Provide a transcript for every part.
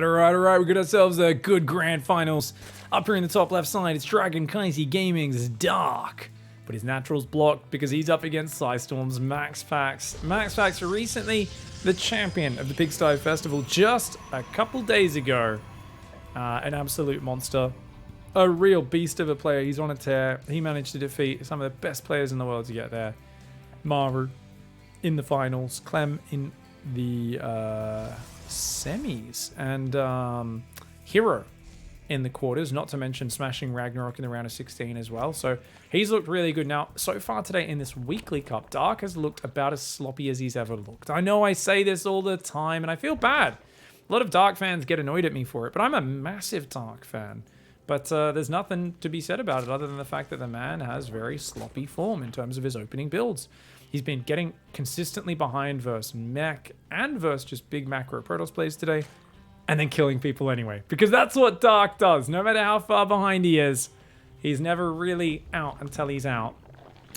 Alright. We got ourselves a good grand finals. Up here in the top left side, it's Dragon Kaisi Gaming's Dark. But his natural's blocked because he's up against Psystorm's MAXPAX. MAXPAX recently the champion of the Pigstarcraft Festival just a couple days ago. An absolute monster. A real beast of a player. He's on a tear. He managed to defeat some of the best players in the world to get there. Maru in the finals. Clem in the semis. And Hero in the quarters. Not to mention smashing Ragnarok in the round of 16 as well. So he's looked really good. Now, so far today in this weekly cup, Dark has looked about as sloppy as he's ever looked. I know I say this all the time and I feel bad. A lot of Dark fans get annoyed at me for it, but I'm a massive Dark fan. But there's nothing to be said about it other than the fact that the man has very sloppy form in terms of his opening builds. He's been getting consistently behind versus mech and versus just big macro Protoss plays today, and then killing people anyway. Because that's what Dark does. No matter how far behind he is, he's never really out until he's out.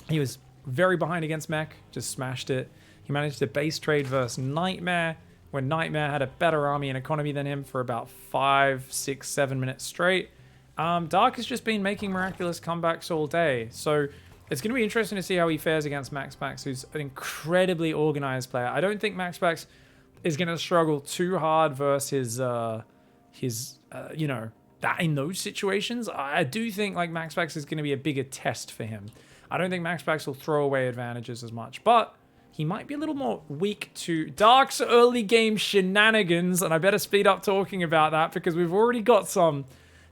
He was very behind against mech, just smashed it. He managed to base trade versus Nightmare, when Nightmare had a better army and economy than him for about 5, 6, 7 minutes straight. Dark has just been making miraculous comebacks all day. So it's going to be interesting to see how he fares against MAXPAX, who's an incredibly organized player. I don't think MAXPAX is going to struggle too hard versus you know, that in those situations. I do think like MAXPAX is going to be a bigger test for him. I don't think MAXPAX will throw away advantages as much, but he might be a little more weak to Dark's early game shenanigans, and I better speed up talking about that because we've already got some.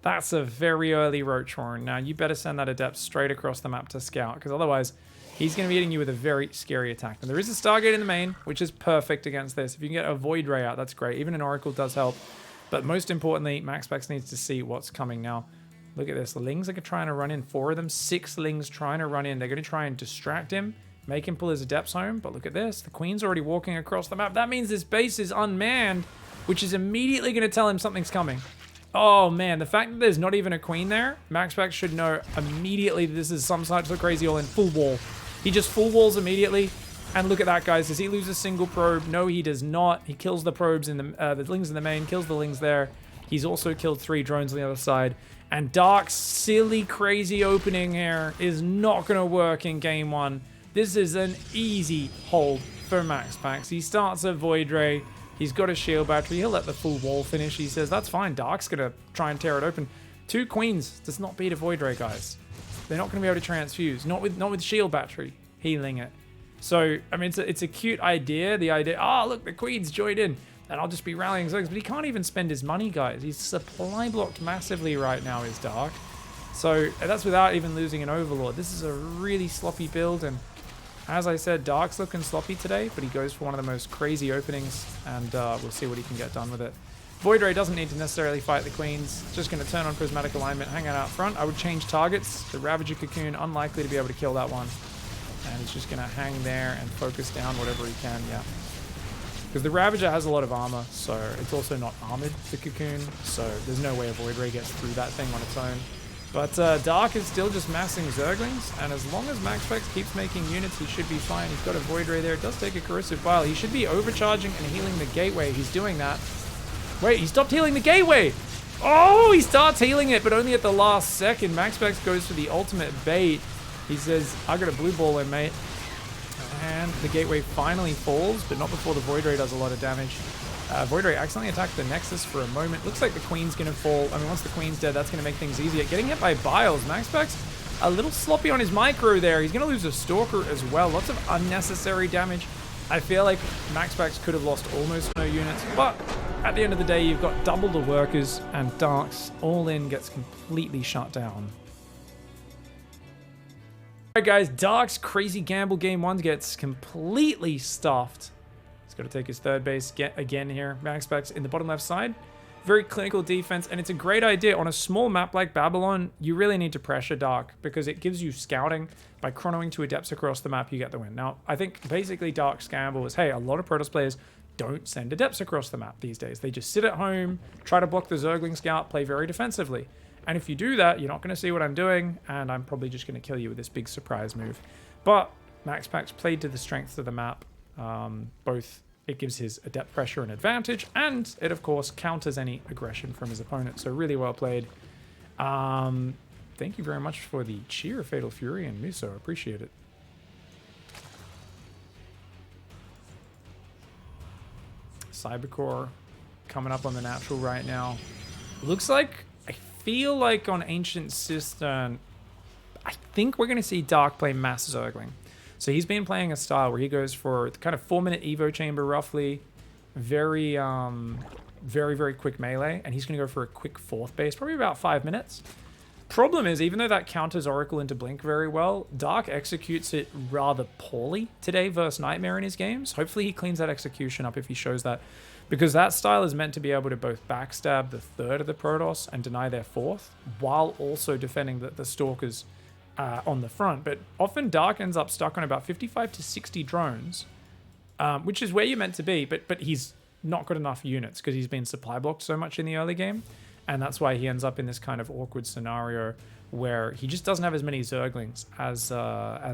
That's a very early Roach Horn. Now, you better send that Adept straight across the map to scout, because otherwise, he's going to be hitting you with a very scary attack. And there is a Stargate in the main, which is perfect against this. If you can get a Void Ray out, that's great. Even an Oracle does help. But most importantly, MAXPAX needs to see what's coming now. Look at this. The Lings are trying to run in. 4 of them. 6 Lings trying to run in. They're going to try and distract him, make him pull his Adepts home. But look at this. The Queen's already walking across the map. That means this base is unmanned, which is immediately going to tell him something's coming. Oh man, the fact that there's not even a queen there, MAXPAX should know immediately that this is some sort of crazy all-in full wall. He just full walls immediately, and look at that, guys. Does he lose a single probe? No, he does not. He kills the probes in the Lings in the main, kills the Lings there. He's also killed 3 drones on the other side. And Dark's silly, crazy opening here is not going to work in game 1. This is an easy hold for MAXPAX. He starts a Void Ray. He's got a shield battery. He'll let the full wall finish. He says, that's fine. Dark's going to try and tear it open. 2 queens does not beat a Void Ray, guys. They're not going to be able to transfuse. Not with shield battery. Healing it. So, I mean, it's a cute idea. The idea, oh, look, the queen's joined in. And I'll just be rallying Zergs. But he can't even spend his money, guys. He's supply blocked massively right now, is Dark. So, that's without even losing an Overlord. This is a really sloppy build, and as I said, Dark's looking sloppy today, but he goes for one of the most crazy openings, and we'll see what he can get done with it. Void Ray doesn't need to necessarily fight the Queens. Just going to turn on Prismatic Alignment, hang out front. I would change targets. The Ravager Cocoon, unlikely to be able to kill that one. And he's just going to hang there and focus down whatever he can, yeah. Because the Ravager has a lot of armor, so it's also not armored, the Cocoon. So there's no way a Void Ray gets through that thing on its own. But Dark is still just massing Zerglings, and as long as MAXPAX keeps making units, he should be fine. He's got a Void Ray there. It does take a Corrosive Bile. He should be overcharging and healing the Gateway. He's doing that. Wait, he stopped healing the Gateway! Oh, he starts healing it, but only at the last second. MAXPAX goes for the ultimate bait. He says, I got a blue ball in, mate. And the Gateway finally falls, but not before the Void Ray does a lot of damage. Void Ray accidentally attacked the Nexus for a moment. Looks like the Queen's going to fall. I mean, once the Queen's dead, that's going to make things easier. Getting hit by Biles. MAXPAX a little sloppy on his micro there. He's going to lose a Stalker as well. Lots of unnecessary damage. I feel like MAXPAX could have lost almost no units, but at the end of the day, you've got double the workers, and Dark's all-in gets completely shut down. Alright guys, Dark's crazy gamble game 1 gets completely stuffed. He's got to take his third base again here. MAXPAX in the bottom left side. Very clinical defense, and it's a great idea. On a small map like Babylon, you really need to pressure Dark because it gives you scouting. By chronoing 2 Adepts across the map, you get the win. Now, I think basically Dark's gamble is, hey, a lot of Protoss players don't send Adepts across the map these days. They just sit at home, try to block the Zergling scout, play very defensively. And if you do that, you're not going to see what I'm doing, and I'm probably just going to kill you with this big surprise move. But MAXPAX played to the strengths of the map. Both It gives his Adept Pressure an advantage, and it, of course, counters any aggression from his opponent. So really well played. Thank you very much for the cheer, Fatal Fury and Muso. Appreciate it. Cybercore coming up on the natural right now. Looks like, I feel like on Ancient Cistern, I think we're going to see Dark play Mass Zergling. So he's been playing a style where he goes for kind of 4-minute Evo Chamber roughly, very, very quick melee, and he's going to go for a quick 4th base, probably about 5 minutes. Problem is, even though that counters Oracle into Blink very well, Dark executes it rather poorly today versus Nightmare in his games. Hopefully he cleans that execution up if he shows that, because that style is meant to be able to both backstab the 3rd of the Protoss and deny their 4th, while also defending the Stalkers on the front. But often Dark ends up stuck on about 55 to 60 drones, which is where you're meant to be, but he's not got enough units because he's been supply blocked so much in the early game. And that's why he ends up in this kind of awkward scenario where he just doesn't have as many Zerglings as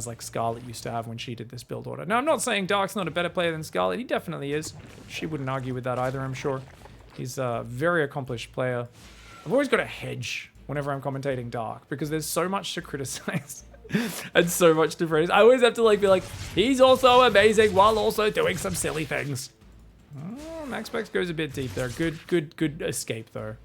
like Scarlet used to have when she did this build order. Now, I'm not saying Dark's not a better player than Scarlet. He definitely is. She wouldn't argue with that either, I'm sure. He's a very accomplished player. I've always got a hedge whenever I'm commentating Dark because there's so much to criticize and so much to praise. I always have to like be like, he's also amazing while also doing some silly things. Oh, MAXPAX goes a bit deep there. Good escape though.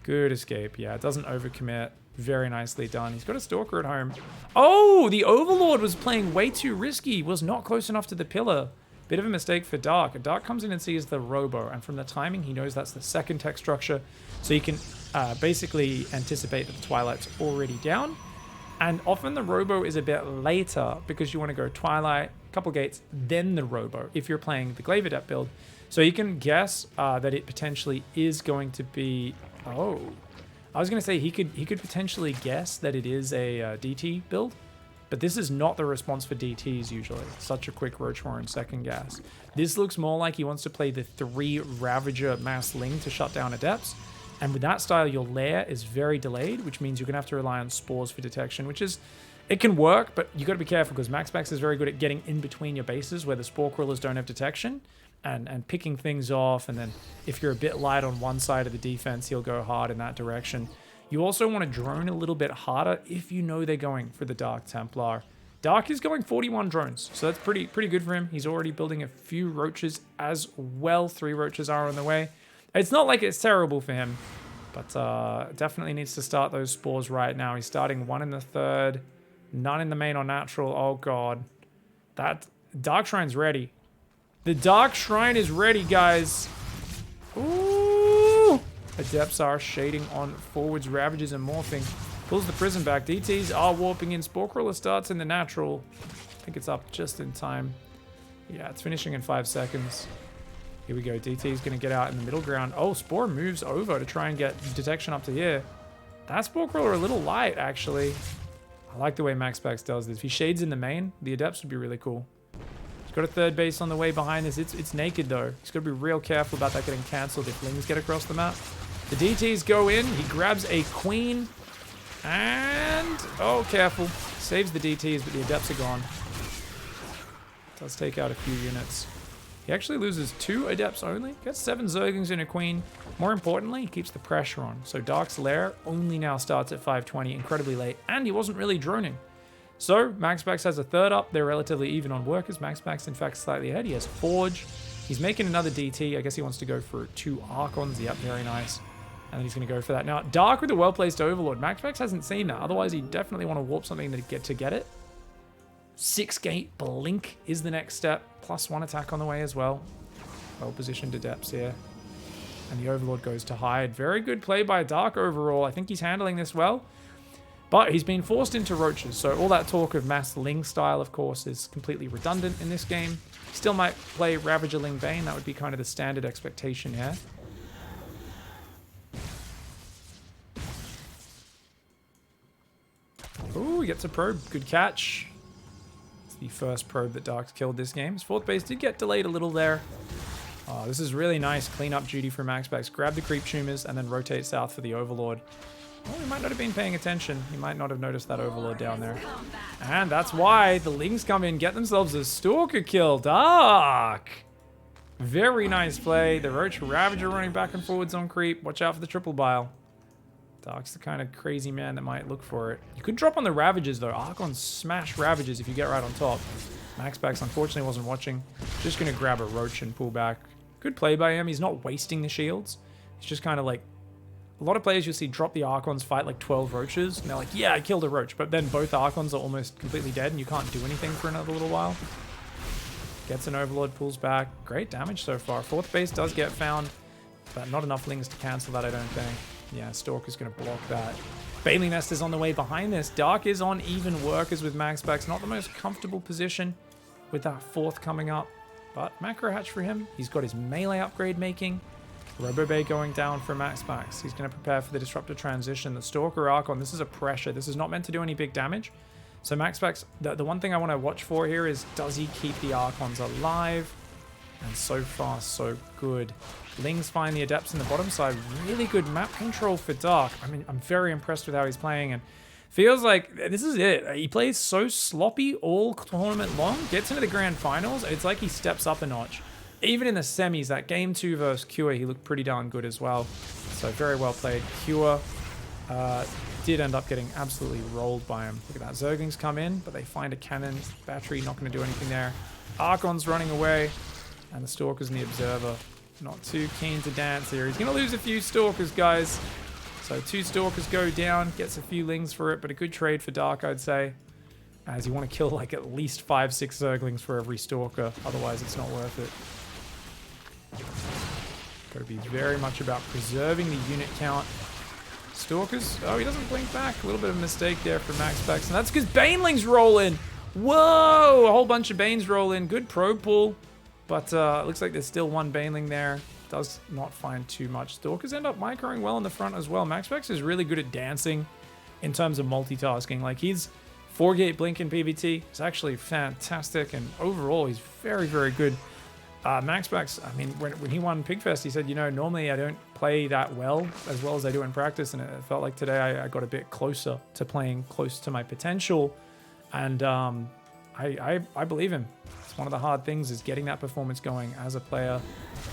Good escape. Yeah, it doesn't overcommit. Very nicely done. He's got a Stalker at home. Oh, the Overlord was playing way too risky. Was not close enough to the pillar. Bit of a mistake for Dark. Dark comes in and sees the Robo, and from the timing, he knows that's the 2nd tech structure. So you can basically anticipate that the Twilight's already down. And often the Robo is a bit later because you want to go Twilight, couple gates, then the Robo if you're playing the Glaive Adept build. So you can guess that it potentially is going to be... Oh, I was going to say he could potentially guess that it is a DT build, but this is not the response for DTs usually. Such a quick Roach Warren 2nd gas. This looks more like he wants to play the 3 Ravager Mass Ling to shut down Adepts, and with that style your lair is very delayed, which means you're going to have to rely on Spores for detection, which is... It can work, but you got to be careful because MAXPAX is very good at getting in between your bases where the Spore Crawlers don't have detection. And picking things off, and then if you're a bit light on one side of the defense, he'll go hard in that direction. You also want to drone a little bit harder if you know they're going for the Dark Templar. Dark is going 41 drones, so that's pretty good for him. He's already building a few Roaches as well. 3 Roaches are on the way. It's not like it's terrible for him, but definitely needs to start those Spores right now. He's starting 1 in the 3rd, none in the main or natural. Oh god. That Dark Shrine's ready. The Dark Shrine is ready, guys. Ooh! Adepts are shading on forwards, Ravages and morphing. Pulls the prison back. DTs are warping in. Spore Crawler starts in the natural. I think it's up just in time. Yeah, it's finishing in 5 seconds. Here we go. DT is going to get out in the middle ground. Oh, Spore moves over to try and get detection up to here. That Spore Crawler a little light, actually. I like the way MAXPAX does this. If he shades in the main, the Adepts would be really cool. He's got a 3rd base on the way behind this. It's naked, though. He's got to be real careful about that getting cancelled if Lings get across the map. The DTs go in. He grabs a Queen. And... Oh, careful. Saves the DTs, but the Adepts are gone. Does take out a few units. He actually loses 2 Adepts only. Gets 7 Zerglings and a Queen. More importantly, he keeps the pressure on. So Dark's lair only now starts at 520, incredibly late. And he wasn't really droning. So, MAXPAX has a 3rd up. They're relatively even on workers. MAXPAX, in fact, slightly ahead. He has Forge. He's making another DT. I guess he wants to go for 2 Archons. Yep, very nice. And then he's going to go for that. Now, Dark with a well-placed Overlord. MAXPAX hasn't seen that. Otherwise, he'd definitely want to warp something to get it. 6-gate Blink is the next step. +1 attack on the way as well. Well-positioned Adepts here. And the Overlord goes to hide. Very good play by Dark overall. I think he's handling this well. But he's been forced into Roaches, so all that talk of Mass Ling style, of course, is completely redundant in this game. Still might play Ravager Ling Bane. That would be kind of the standard expectation here. Ooh, he gets a probe. Good catch. It's the first probe that Dark's killed this game. His 4th base did get delayed a little there. Oh, this is really nice cleanup duty for MAXPAX. Grab the creep tumors and then rotate south for the Overlord. Well, he might not have been paying attention. He might not have noticed that Overlord down there. And that's why the Lings come in, get themselves a Stalker kill. Dark! Very nice play. The Roach Ravager running back and forwards on creep. Watch out for the triple bile. Dark's the kind of crazy man that might look for it. You could drop on the Ravagers though. Archon smash Ravagers if you get right on top. MAXPAX unfortunately wasn't watching. Just going to grab a Roach and pull back. Good play by him. He's not wasting the shields. He's just kind of like... A lot of players you'll see drop the Archons, fight like 12 Roaches, and they're like, yeah, I killed a Roach. But then both Archons are almost completely dead and you can't do anything for another little while. Gets an Overlord, pulls back. Great damage so far. Fourth base does get found, but not enough Lings to cancel that, I don't think. Yeah, Stalker's going to block that. Baneling Nest is on the way behind this. Dark is on even workers with MAXPAX. Not the most comfortable position with that fourth coming up. But macro hatch for him. He's got his melee upgrade making. Robobay going down for MAXPAX. He's going to prepare for the Disruptor transition. The Stalker Archon, this is a pressure. This is not meant to do any big damage. So MAXPAX, the one thing I want to watch for here is, does he keep the Archons alive? And so far, so good. Lings find the Adepts in the bottom side. Really good map control for Dark. I mean, I'm very impressed with how he's playing, and feels like this is it. He plays so sloppy all tournament long, gets into the grand finals, it's like he steps up a notch. Even in the semis, that game 2 versus Cure, he looked pretty darn good as well. So very well played. Cure did end up getting absolutely rolled by him. Look at that. Zerglings come in, but they find a cannon. Battery not going to do anything there. Archon's running away, and the Stalker's and the Observer not too keen to dance here. He's going to lose a few Stalkers, guys. So 2 Stalkers go down, gets a few Lings for it, but a good trade for Dark, I'd say. As you want to kill like at least 5-6 Zerglings for every Stalker, otherwise it's not worth it. Got to be very much about preserving the unit count. Stalkers, oh, he doesn't blink back. A little bit of a mistake there for MAXPAX, and that's because Banelings roll in. Whoa, a whole bunch of Banes roll in. Good probe pull, but it looks like there's still one Baneling there. Does not find too much. Stalkers end up microing well in the front as well. MAXPAX is really good at dancing in terms of multitasking. Like, he's 4-gate blink in PvT. It's actually fantastic, and overall, he's very, very good. MAXPAX, I mean, when he won Pigfest, he said, you know, normally I don't play that well as I do in practice, and it felt like today I got a bit closer to playing close to my potential, and I believe him. It's one of the hard things is getting that performance going as a player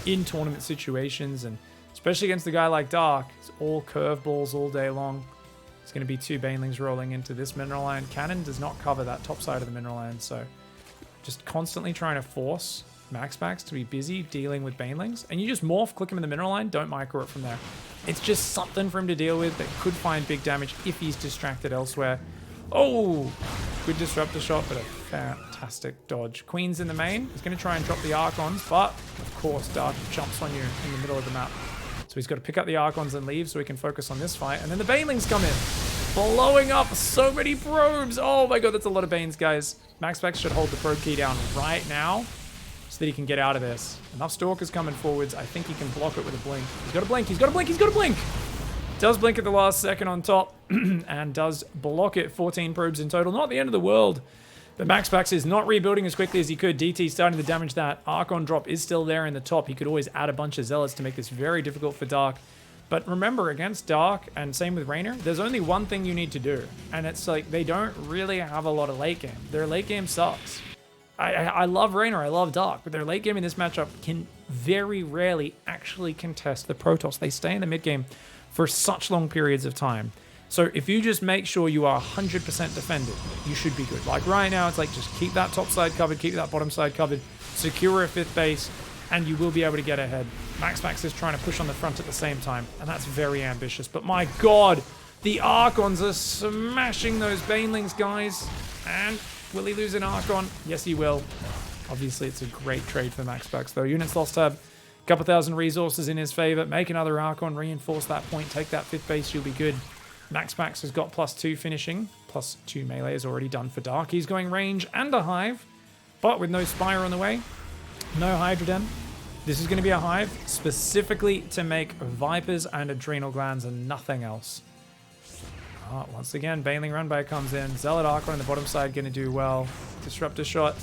in tournament situations, and especially against a guy like Dark. It's all curveballs all day long. It's going to be 2 Banelings rolling into this mineral line. Cannon does not cover that top side of the mineral line, so just constantly trying to force MAXPAX to be busy dealing with Banelings, and you just morph, click him in the mineral line, don't micro it from there. It's just something for him to deal with that could find big damage if he's distracted elsewhere. Oh, good Disruptor shot, but a fantastic dodge. Queen's in the main. He's going to try and drop the Archons, but of course Dark jumps on you in the middle of the map. So he's got to pick up the Archons and leave so he can focus on this fight, and then the Banelings come in, blowing up so many probes. Oh my god, that's a lot of Banes, guys. MAXPAX should hold the probe key down right now, so that he can get out of this. Enough Stalkers coming forwards. I think he can block it with a blink. He's got a blink. He's got a blink. He's got a blink. Does blink at the last second on top and does block it. 14 probes in total. Not the end of the world. But MAXPAX is not rebuilding as quickly as he could. DT starting to damage that. Archon drop is still there in the top. He could always add a bunch of Zealots to make this very difficult for Dark. But remember, against Dark, and same with Raynor, there's only one thing you need to do. And it's like, they don't really have a lot of late game. Their late game sucks. I love Raynor, I love Dark, but their late game in this matchup can very rarely actually contest the Protoss. They stay in the mid game for such long periods of time. So if you just make sure you are 100% defended, you should be good. Like right now, it's like just keep that top side covered, keep that bottom side covered, secure a 5th base, and you will be able to get ahead. MAXPAX is trying to push on the front at the same time, and that's very ambitious. But my god, the Archons are smashing those Banelings, guys, and will he lose an Archon? Yes, he will. Obviously, it's a great trade for MAXPAX, though. Units lost tab, a couple thousand resources in his favor. Make another Archon, reinforce that point, take that 5th base, you'll be good. MAXPAX has got +2 finishing. +2 melee is already done for Dark. He's going range and a Hive, but with no Spire on the way, no Hydrodem. This is going to be a Hive specifically to make Vipers and Adrenal Glands and nothing else. Once again, Baneling Runby comes in. Zealot Archon on the bottom side going to do well. Disruptor shot.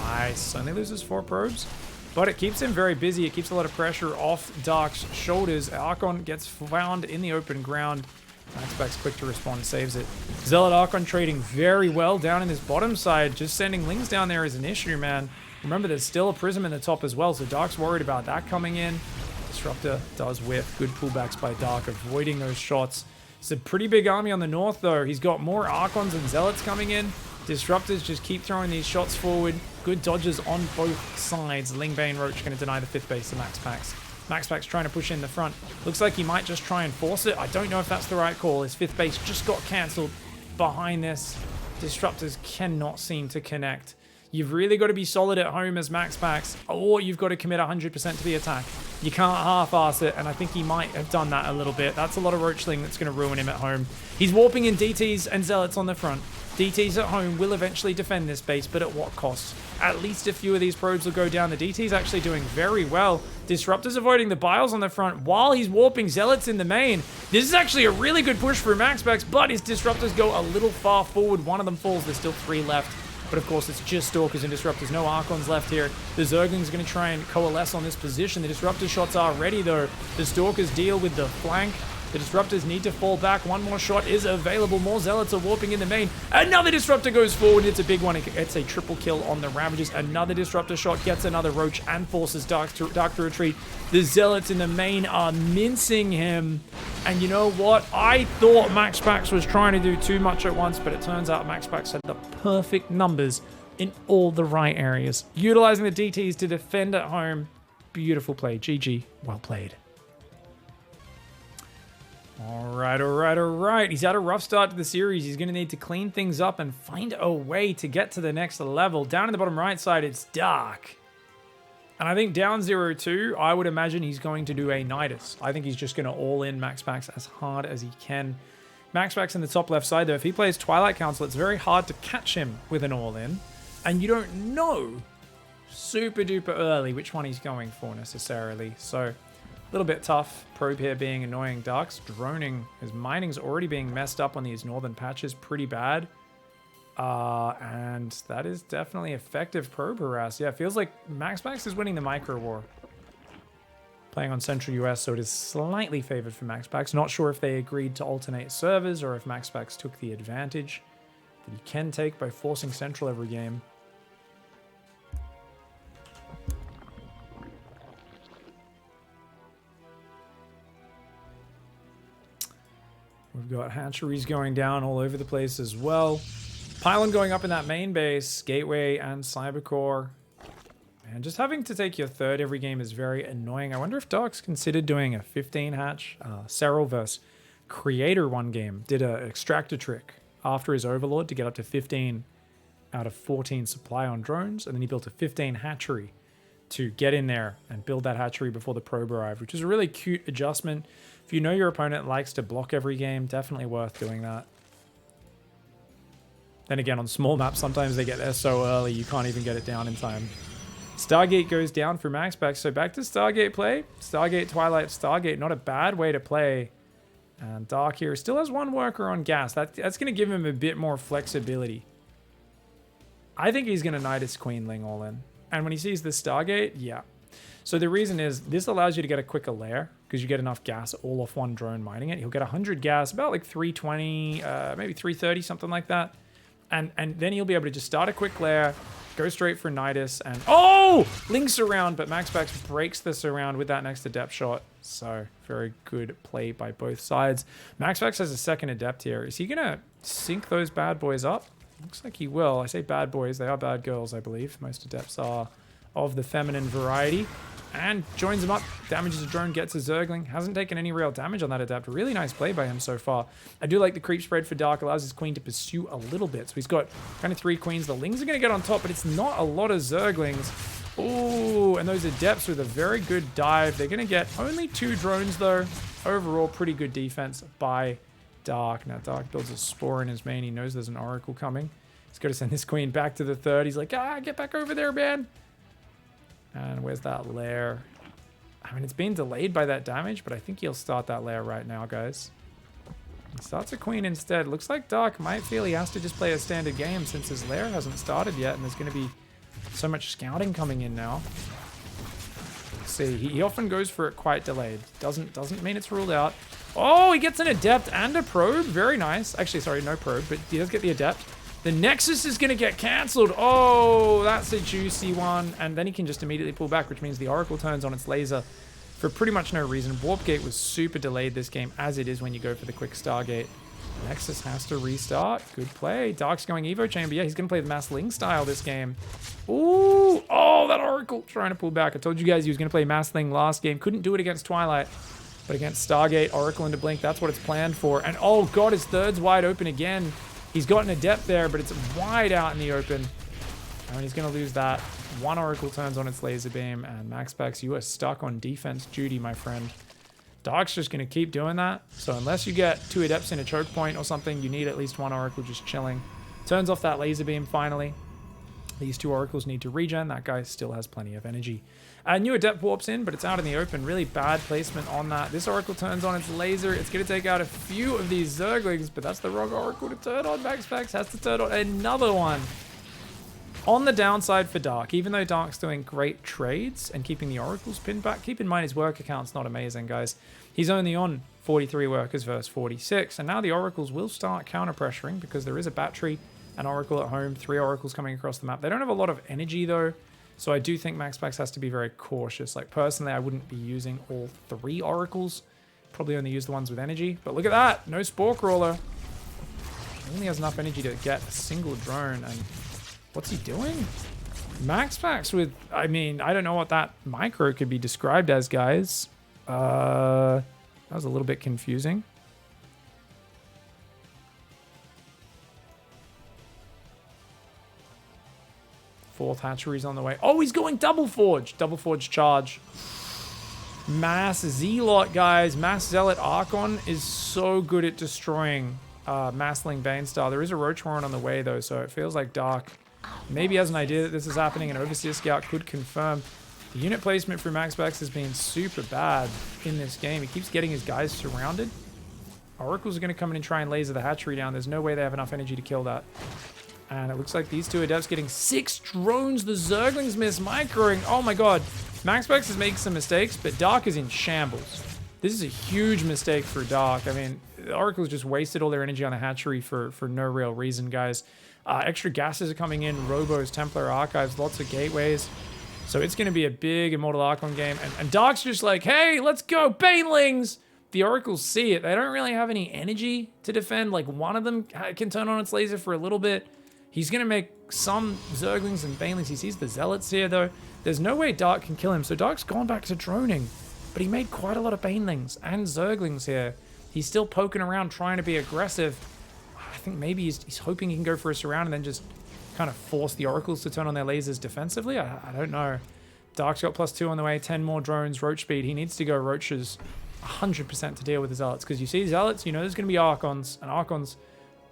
Nice. Only loses 4 probes. But it keeps him very busy. It keeps a lot of pressure off Dark's shoulders. Archon gets found in the open ground. MAXPAX quick to respond, saves it. Zealot Archon trading very well down in this bottom side. Just sending Lings down there is an issue, man. Remember, there's still a Prism in the top as well, so Dark's worried about that coming in. Disruptor does whiff. Good pullbacks by Dark, avoiding those shots. It's a pretty big army on the north, though. He's got more Archons and Zealots coming in. Disruptors just keep throwing these shots forward. Good dodges on both sides. Lingbane Roach going to deny the 5th base to MAXPAX. MAXPAX trying to push in the front. Looks like he might just try and force it. I don't know if that's the right call. His 5th base just got cancelled. Behind this, Disruptors cannot seem to connect. You've really got to be solid at home as MAXPAX, or you've got to commit 100% to the attack. You can't half-ass it, and I think he might have done that a little bit. That's a lot of Roachling that's going to ruin him at home. He's warping in DTs and Zealots on the front. DTs at home will eventually defend this base, but at what cost? At least a few of these probes will go down. The DT's actually doing very well. Disruptor's avoiding the Biles on the front while he's warping Zealots in the main. This is actually a really good push for MAXPAX, but his Disruptors go a little far forward. One of them falls. There's still 3 left. But of course, it's just Stalkers and Disruptors. No Archons left here. The Zergling's going to try and coalesce on this position. The Disruptor shots are ready, though. The Stalkers deal with the flank. The Disruptors need to fall back. One more shot is available. More Zealots are warping in the main. Another Disruptor goes forward. It's a big one. It's a triple kill on the Ravagers. Another Disruptor shot gets another Roach and forces Dark to retreat. The Zealots in the main are mincing him. And you know what? I thought MAXPAX was trying to do too much at once, but it turns out MAXPAX had the perfect numbers in all the right areas. Utilizing the DTs to defend at home. Beautiful play. GG. Well played. All right. He's had a rough start to the series. He's going to need to clean things up and find a way to get to the next level. Down in the bottom right side, it's Dark. And I think down 0-2, I would imagine he's going to do a Nidus. I think he's just going to all-in MAXPAX as hard as he can. MAXPAX in the top left side, though, if he plays Twilight Council, it's very hard to catch him with an all-in. And you don't know super duper early which one he's going for necessarily. So a little bit tough. Probe here being annoying. Dark's droning. His mining's already being messed up on these northern patches pretty bad. And that is definitely effective probe harass. Yeah, it feels like MAXPAX is winning the micro war. Playing on Central US, so it is slightly favored for MAXPAX. Not sure if they agreed to alternate servers or if MAXPAX took the advantage that he can take by forcing Central every game. We've got hatcheries going down all over the place as well. Pylon going up in that main base, Gateway and Cybercore. And just having to take your third every game is very annoying. I wonder if Dark's considered doing a 15 hatch. Serral vs. Creator one game did an extractor trick after his Overlord to get up to 15 out of 14 supply on drones. And then he built a 15 hatchery to get in there and build that hatchery before the probe arrived, which is a really cute adjustment. If you know your opponent likes to block every game, definitely worth doing that. Then again, on small maps, sometimes they get there so early, you can't even get it down in time. Stargate goes down for MAXPAX, so back to Stargate play. Stargate, Twilight, Stargate, not a bad way to play. And Dark here still has one worker on gas. That's going to give him a bit more flexibility. I think he's going to Nidus Queenling all in. And when he sees the Stargate, yeah. So the reason is, this allows you to get a quicker lair, because you get enough gas all off one drone mining it. He'll get 100 gas, about like 320, maybe 330, something like that. And then he'll be able to just start a quick lair, go straight for Nidus, and oh! Links around, but MAXPAX breaks this around with that next Adept shot. So, very good play by both sides. MAXPAX has a second Adept here. Is he going to sync those bad boys up? Looks like he will. I say bad boys, they are bad girls, I believe. Most Adepts are of the feminine variety. And joins him up, damages a drone, gets a Zergling. Hasn't taken any real damage on that Adept. Really nice play by him so far. I do like the creep spread for Dark. Allows his queen to pursue a little bit. So he's got kind of 3 queens. The Lings are going to get on top, but it's not a lot of Zerglings. Ooh, and those Adepts with a very good dive. They're going to get only 2 drones, though. Overall, pretty good defense by Dark. Now, Dark builds a Spore in his main. He knows there's an Oracle coming. He's got to send his queen back to the third. He's like, get back over there, man. And where's that lair? I mean, it's been delayed by that damage, but I think he'll start that lair right now, guys. He starts a queen instead. Looks like Dark might feel he has to just play a standard game since his lair hasn't started yet, and there's going to be so much scouting coming in now. Let's see, he often goes for it quite delayed. Doesn't mean it's ruled out. Oh, he gets an Adept and a Probe. Very nice. Actually, sorry, no Probe, but he does get the Adept. The Nexus is going to get cancelled. Oh, that's a juicy one. And then he can just immediately pull back, which means the Oracle turns on its laser for pretty much no reason. Warp Gate was super delayed this game, as it is when you go for the quick Stargate. Nexus has to restart. Good play. Dark's going Evo Chamber. Yeah, he's going to play the Mass Ling style this game. Ooh. Oh, that Oracle trying to pull back. I told you guys he was going to play Mass Ling last game. Couldn't do it against Twilight. But against Stargate, Oracle into Blink, that's what it's planned for. And oh god, his third's wide open again. He's gotten a depth there, but it's wide out in the open. And he's going to lose that. One Oracle turns on its laser beam. And MAXPAX, you are stuck on defense duty, my friend. Dark's just going to keep doing that. So unless you get 2 Adepts in a choke point or something, you need at least 1 Oracle just chilling. Turns off that laser beam finally. These 2 Oracles need to regen. That guy still has plenty of energy. New Adept warps in, but it's out in the open. Really bad placement on that. This Oracle turns on its laser. It's going to take out a few of these Zerglings, but that's the wrong Oracle to turn on. MAXPAX has to turn on another one. On the downside for Dark, even though Dark's doing great trades and keeping the Oracles pinned back, keep in mind his worker count's not amazing, guys. He's only on 43 workers versus 46, and now the Oracles will start counter-pressuring because there is a battery, an Oracle at home, 3 Oracles coming across the map. They don't have a lot of energy, though, so I do think MAXPAX has to be very cautious. Like, personally, I wouldn't be using all 3 Oracles. Probably only use the ones with energy, but look at that! No Spore Crawler. He only has enough energy to get a single drone, and what's he doing? MAXPAX with, I mean, I don't know what that micro could be described as, guys. That was a little bit confusing. Fourth hatchery's on the way. Oh, he's going Double Forge. Double Forge charge. Mass Zealot, guys. Mass Zealot Archon is so good at destroying Massling Banestar. There is a Roach Warren on the way, though, so it feels like Dark maybe has an idea that this is happening, and Overseer Scout could confirm. The unit placement for MAXPAX has been super bad in this game. He keeps getting his guys surrounded. Oracles are going to come in and try and laser the hatchery down. There's no way they have enough energy to kill that. And it looks like these 2 Adepts getting 6 drones. The Zerglings miss microing. Oh my god. MAXPAX is making some mistakes, but Dark is in shambles. This is a huge mistake for Dark. I mean, the Oracles just wasted all their energy on the hatchery for no real reason, guys. Extra gases are coming in. Robos, Templar Archives, lots of gateways. So it's going to be a big Immortal Archon game. And Dark's just like, hey, let's go, Banelings! The Oracles see it. They don't really have any energy to defend. Like, one of them can turn on its laser for a little bit. He's going to make some Zerglings and Banelings. He sees the Zealots here, though. There's no way Dark can kill him. So Dark's gone back to droning. But he made quite a lot of Banelings and Zerglings here. He's still poking around, trying to be aggressive. I think maybe he's hoping he can go for a surround and then just kind of force the Oracles to turn on their lasers defensively. I don't know. Dark's got +2 on the way, 10 more drones, Roach speed. He needs to go Roaches 100% to deal with the Zealots, because you see Zealots, you know there's going to be Archons, and Archons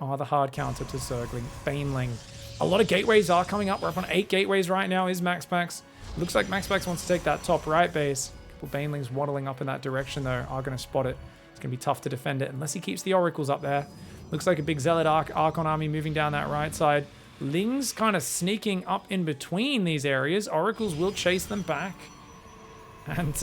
are the hard counter to Zergling. Baneling. A lot of gateways are coming up. We're up on 8 gateways right now, is MAXPAX. Looks like MAXPAX wants to take that top right base. A couple Banelings waddling up in that direction, though, are going to spot it. It's going to be tough to defend it, unless he keeps the Oracles up there. Looks like a big Zealot Archon army moving down that right side. Lings kind of sneaking up in between these areas. Oracles will chase them back. And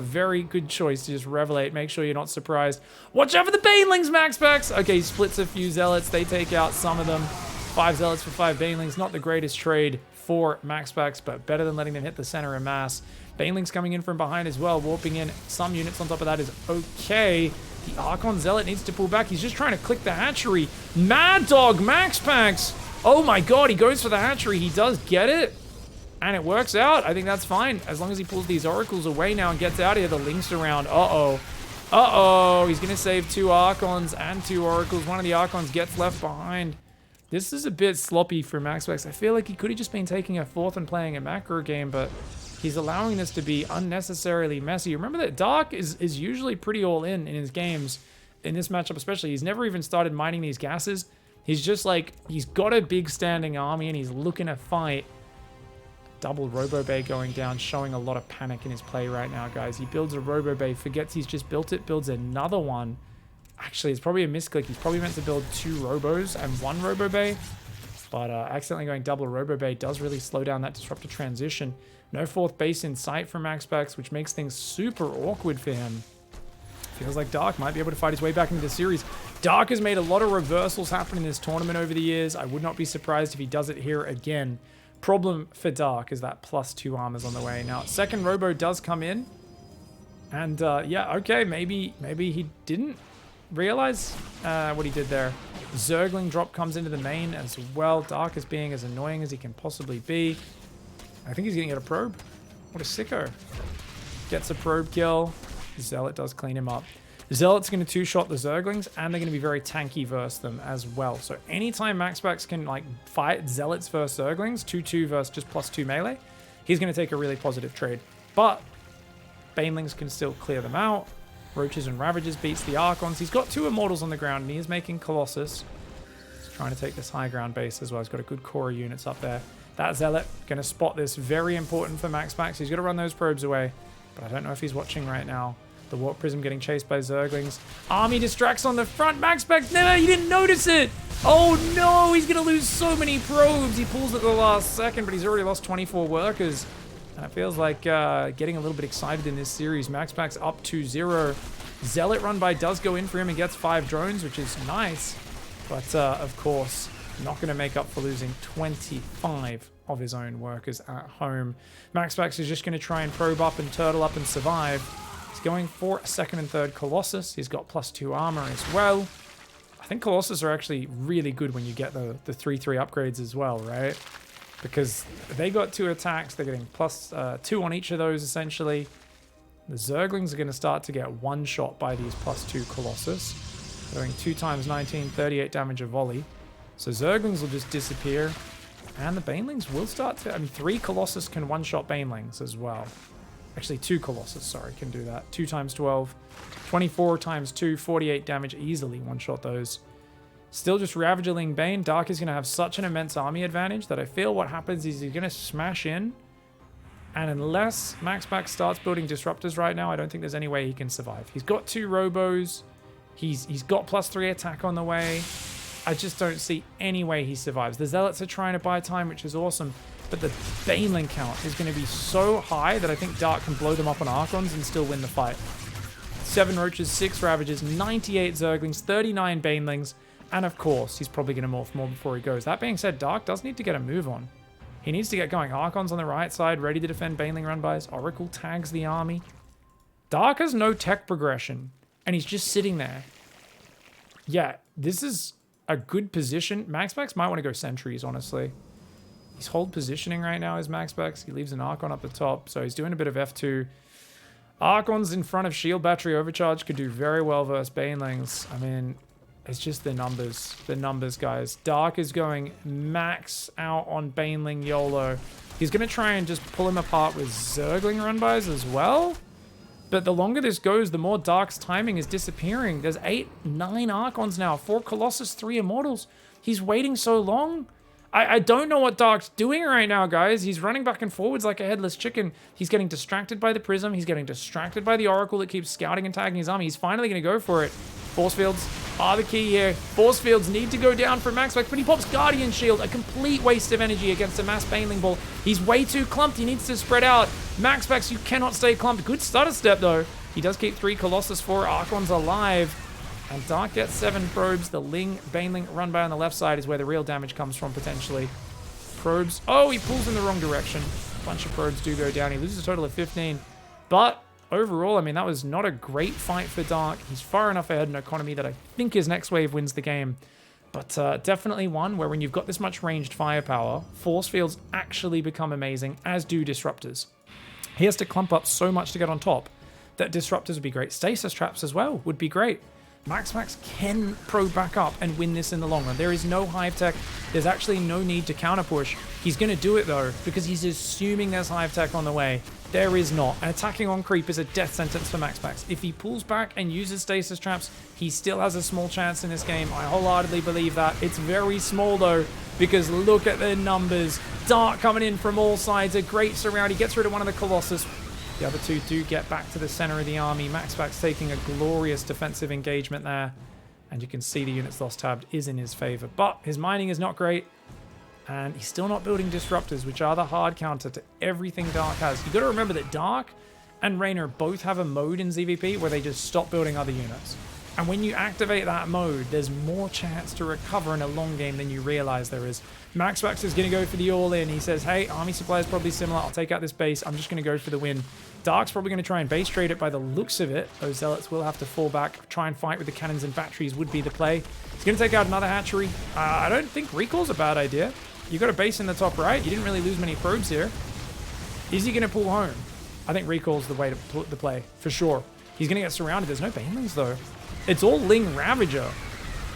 very good choice to just Revelate. Make sure you're not surprised. Watch out for the Banelings, MAXPAX! Okay, he splits a few Zealots. They take out some of them. 5 Zealots for 5 Banelings. Not the greatest trade for MAXPAX, but better than letting them hit the center of mass. Banelings coming in from behind as well, warping in some units on top of that is okay. The Archon Zealot needs to pull back. He's just trying to click the hatchery. Mad Dog MAXPAX! Oh my god, he goes for the hatchery. He does get it. And it works out. I think that's fine. As long as he pulls these Oracles away now and gets out of here. The Link's around. Uh-oh. Uh-oh. He's going to save 2 Archons and 2 Oracles. One of the Archons gets left behind. This is a bit sloppy for MAXPAX. I feel like he could have just been taking a 4th and playing a macro game, but he's allowing this to be unnecessarily messy. Remember that Dark is usually pretty all in his games. In this matchup especially, he's never even started mining these gases. He's just like, he's got a big standing army and he's looking to fight. Double Robo Bay going down, showing a lot of panic in his play right now, guys. He builds a Robo Bay, forgets he's just built it, builds another one. Actually, it's probably a misclick. He's probably meant to build 2 Robos and 1 Robo Bay. But accidentally going double Robo Bay does really slow down that disruptor transition. No 4th base in sight for MAXPAX, which makes things super awkward for him. feels like Dark might be able to fight his way back into the series. Dark has made a lot of reversals happen in this tournament over the years. I would not be surprised if he does it here again. Problem for Dark is that +2 armor's on the way. Now, second Robo does come in. And yeah, okay, maybe he didn't realize what he did there. Zergling drop comes into the main as well. Dark is being as annoying as he can possibly be. I think he's going to get a probe. What a sicko. Gets a probe kill. Zealot does clean him up. Zealot's going to two-shot the Zerglings, and they're going to be very tanky versus them as well. So anytime MAXPAX can like fight Zealots versus Zerglings, 2-2 versus just +2 melee, he's going to take a really positive trade. But Banelings can still clear them out. Roaches and Ravagers beats the Archons. He's got 2 Immortals on the ground, and he is making Colossus. He's trying to take this high ground base as well. He's got a good core of units up there. That Zealot going to spot this. Very important for MAXPAX. He's got to run those probes away, but I don't know if he's watching right now. The Warp Prism getting chased by Zerglings. Army distracts on the front. MAXPAX, no, he didn't notice it. Oh no, he's going to lose so many probes. He pulls at the last second, but he's already lost 24 workers. And it feels like getting a little bit excited in this series. MAXPAX up 2-0. Zealot run by does go in for him and gets 5 drones, which is nice. But of course, not going to make up for losing 25 of his own workers at home. MAXPAX is just going to try and probe up and turtle up and survive. He's going for a second and third Colossus. He's got +2 armor as well. I think Colossus are actually really good when you get the 3-3 upgrades as well, right? Because they got 2 attacks. They're getting +2 on each of those, essentially. The Zerglings are going to start to get one-shot by these +2 Colossus. Doing 2 times 19, 38 damage a volley. So Zerglings will just disappear. And the Banelings will start to... I mean, 3 Colossus can one-shot Banelings as well. Actually, 2 Colossus, sorry, can do that. 2 times 12. 24 times 2, 48 damage easily one-shot those. Still just Ravagerling Bane. Dark is going to have such an immense army advantage that I feel what happens is he's going to smash in. And unless MAXPAX starts building Disruptors right now, I don't think there's any way he can survive. He's got 2 Robos. He's got +3 attack on the way. I just don't see any way he survives. The Zealots are trying to buy time, which is awesome. But the Baneling count is going to be so high that I think Dark can blow them up on Archons and still win the fight. 7 Roaches, 6 Ravagers, 98 Zerglings, 39 Banelings. And of course, he's probably going to morph more before he goes. That being said, Dark does need to get a move on. He needs to get going. Archons on the right side, ready to defend Baneling run-bys. Oracle tags the army. Dark has no tech progression, and he's just sitting there. Yeah, this is a good position. MAXPAX might want to go sentries, honestly. He's hold positioning right now as MAXPAX. He leaves an Archon up the top, so he's doing a bit of F2. Archons in front of Shield Battery Overcharge could do very well versus Banelings. I mean, it's just the numbers. The numbers, guys. Dark is going max out on Baneling YOLO. He's going to try and just pull him apart with Zergling run-bys as well. But the longer this goes, the more Dark's timing is disappearing. There's 8, 9 Archons now. 4 Colossus, 3 Immortals. He's waiting so long. I don't know what Dark's doing right now, guys. He's running back and forwards like a headless chicken. He's getting distracted by the Prism. He's getting distracted by the Oracle that keeps scouting and tagging his army. He's finally going to go for it. Force fields are the key here. Force fields need to go down for MAXPAX, but he pops Guardian Shield. A complete waste of energy against a mass Baneling ball. He's way too clumped. He needs to spread out. MAXPAX, you cannot stay clumped. Good stutter step, though. He does keep 3 Colossus, 4 Archons alive. And Dark gets 7 probes. The Baneling run-by on the left side is where the real damage comes from, potentially. Probes. Oh, he pulls in the wrong direction. A bunch of probes do go down. He loses a total of 15. But overall, I mean, that was not a great fight for Dark. He's far enough ahead in economy that I think his next wave wins the game. But definitely one where when you've got this much ranged firepower, force fields actually become amazing, as do disruptors. He has to clump up so much to get on top that disruptors would be great. Stasis traps as well would be great. MAXPAX can probe back up and win this in the long run. There is no hive tech. There's actually no need to counter push. He's going to do it though, because he's assuming there's hive tech on the way. There is not. And attacking on creep is a death sentence for MAXPAX. If he pulls back and uses stasis traps, he still has a small chance in this game. I wholeheartedly believe that. It's very small though, because look at the numbers. Dark coming in from all sides. A great surround. He gets rid of one of the Colossus. The other 2 do get back to the center of the army. MAXPAX taking a glorious defensive engagement there. And you can see the units lost tabbed is in his favor. But his mining is not great. And he's still not building disruptors, which are the hard counter to everything Dark has. You've got to remember that Dark and Raynor both have a mode in ZVP where they just stop building other units. And when you activate that mode, there's more chance to recover in a long game than you realize there is. MAXPAX is going to go for the all-in. He says, hey, army supply is probably similar. I'll take out this base. I'm just going to go for the win. Dark's probably going to try and base trade it by the looks of it. Those zealots will have to fall back. Try and fight with the cannons and batteries would be the play. He's going to take out another hatchery. I don't think recall's a bad idea. You got a base in the top right. You didn't really lose many probes here. Is he going to pull home? I think recall's the way to play, for sure. He's going to get surrounded. There's no banelings, though. It's all Ling Ravager.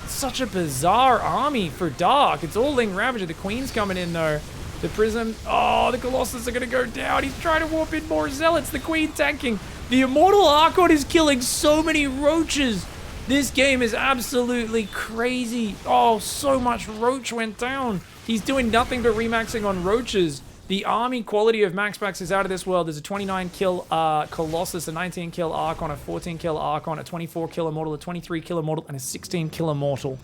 It's such a bizarre army for Dark. It's all Ling Ravager. The Queen's coming in, though. The Prism. Oh, the Colossus are going to go down. He's trying to warp in more Zealots. The Queen tanking. The Immortal Archon is killing so many Roaches. This game is absolutely crazy. Oh, so much Roach went down. He's doing nothing but remaxing on Roaches. The army quality of MAXPAX is out of this world. There's a 29 kill Colossus, a 19 kill Archon, a 14 kill Archon, a 24 kill Immortal, a 23 kill Immortal, and a 16 kill Immortal.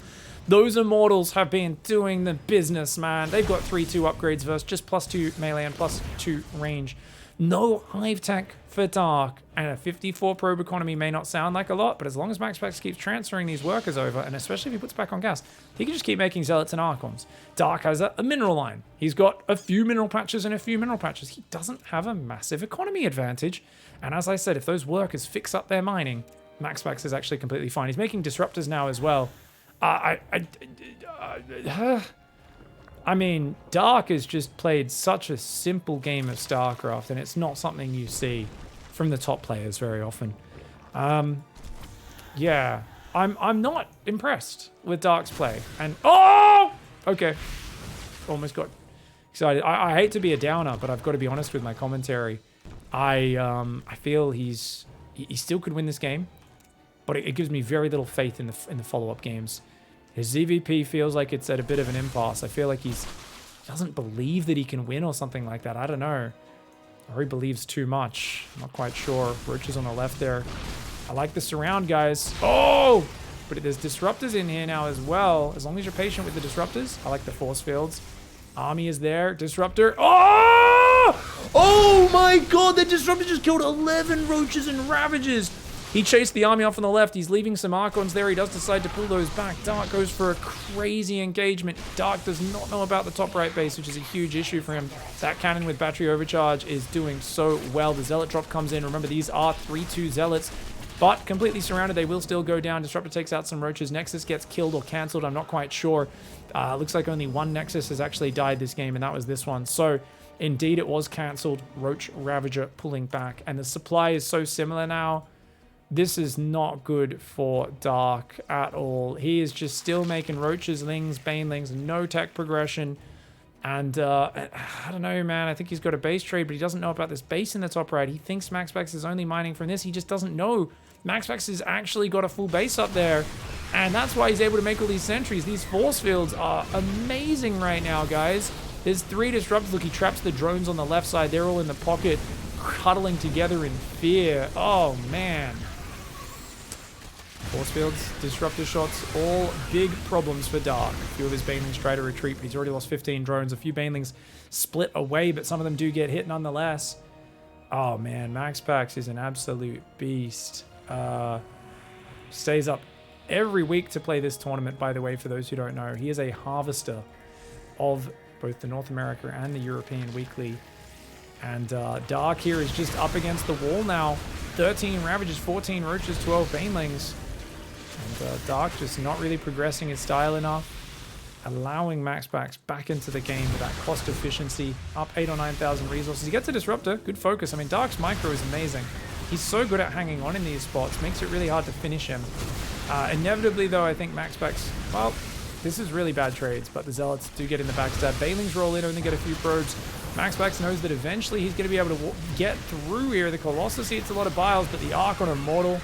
Those Immortals have been doing the business, man. They've got 3-2 upgrades versus just +2 melee and +2 range. No hive tech for Dark, and a 54 probe economy may not sound like a lot, but as long as MAXPAX keeps transferring these workers over, and especially if he puts back on gas, he can just keep making Zealots and Archons. Dark has a mineral line. He's got a few mineral patches and a few mineral patches. He doesn't have a massive economy advantage, and as I said, if those workers fix up their mining, MAXPAX is actually completely fine. He's making disruptors now as well. I mean, Dark has just played such a simple game of StarCraft, and it's not something you see from the top players very often. Yeah, I'm not impressed with Dark's play. And oh, okay, almost got excited. I hate to be a downer, but I've got to be honest with my commentary. I feel he still could win this game, but it gives me very little faith in the follow-up games. His ZVP feels like it's at a bit of an impasse. I feel like he doesn't believe that he can win or something like that. I don't know. Or he believes too much. I'm not quite sure. Roach is on the left there. I like the surround, guys. Oh! But there's disruptors in here now as well. As long as you're patient with the disruptors. I like the force fields. Army is there. Disruptor. Oh! Oh my god! The disruptor just killed 11 Roaches and Ravages. He chased the army off on the left. He's leaving some Archons there. He does decide to pull those back. Dark goes for a crazy engagement. Dark does not know about the top right base, which is a huge issue for him. That cannon with battery overcharge is doing so well. The Zealot drop comes in. Remember, these are 3-2 Zealots, but completely surrounded. They will still go down. Disruptor takes out some Roaches. Nexus gets killed or cancelled. I'm not quite sure. Looks like only one Nexus has actually died this game, and that was this one. So, indeed, it was cancelled. Roach Ravager pulling back. And the supply is so similar now. This is not good for Dark at all. He is just still making Roaches, Lings, Banelings, no tech progression. And I don't know, man. I think he's got a base trade, but he doesn't know about this base in the top right. He thinks MAXPAX is only mining from this. He just doesn't know. MAXPAX has actually got a full base up there. And that's why he's able to make all these sentries. These force fields are amazing right now, guys. There's 3 disruptors. Look, he traps the drones on the left side. They're all in the pocket, huddling together in fear. Oh, man. Force fields, disruptor shots, all big problems for Dark. A few of his Banelings try to retreat, but he's already lost 15 drones. A few Banelings split away, but some of them do get hit nonetheless. Oh man, MAXPAX is an absolute beast. Stays up every week to play this tournament, by the way, for those who don't know. He is a harvester of both the North America and the European Weekly. And Dark here is just up against the wall now. 13 Ravages, 14 Roaches, 12 Banelings. And Dark just not really progressing his style enough, allowing MAXPAX back into the game with that cost efficiency, up 8,000 or 9,000 resources. He gets a disruptor, good focus. I mean, Dark's micro is amazing. He's so good at hanging on in these spots, makes it really hard to finish him. Inevitably, though, I think MAXPAX, well, this is really bad trades, but the Zealots do get in the backstab. Banelings roll in, only get a few probes. MAXPAX knows that eventually he's going to be able to get through here. The Colossus eats a lot of biles, but the Archon Immortal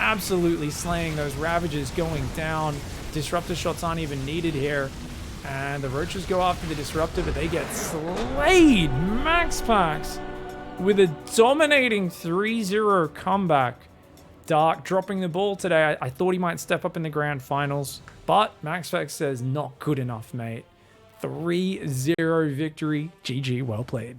absolutely slaying those Ravages, going down. Disruptor shots aren't even needed here. And the Roaches go after the Disruptor, but they get slayed. MAXPAX with a dominating 3-0 comeback. Dark dropping the ball today. I thought he might step up in the grand finals, but MAXPAX says not good enough, mate. 3-0 victory. GG, well played.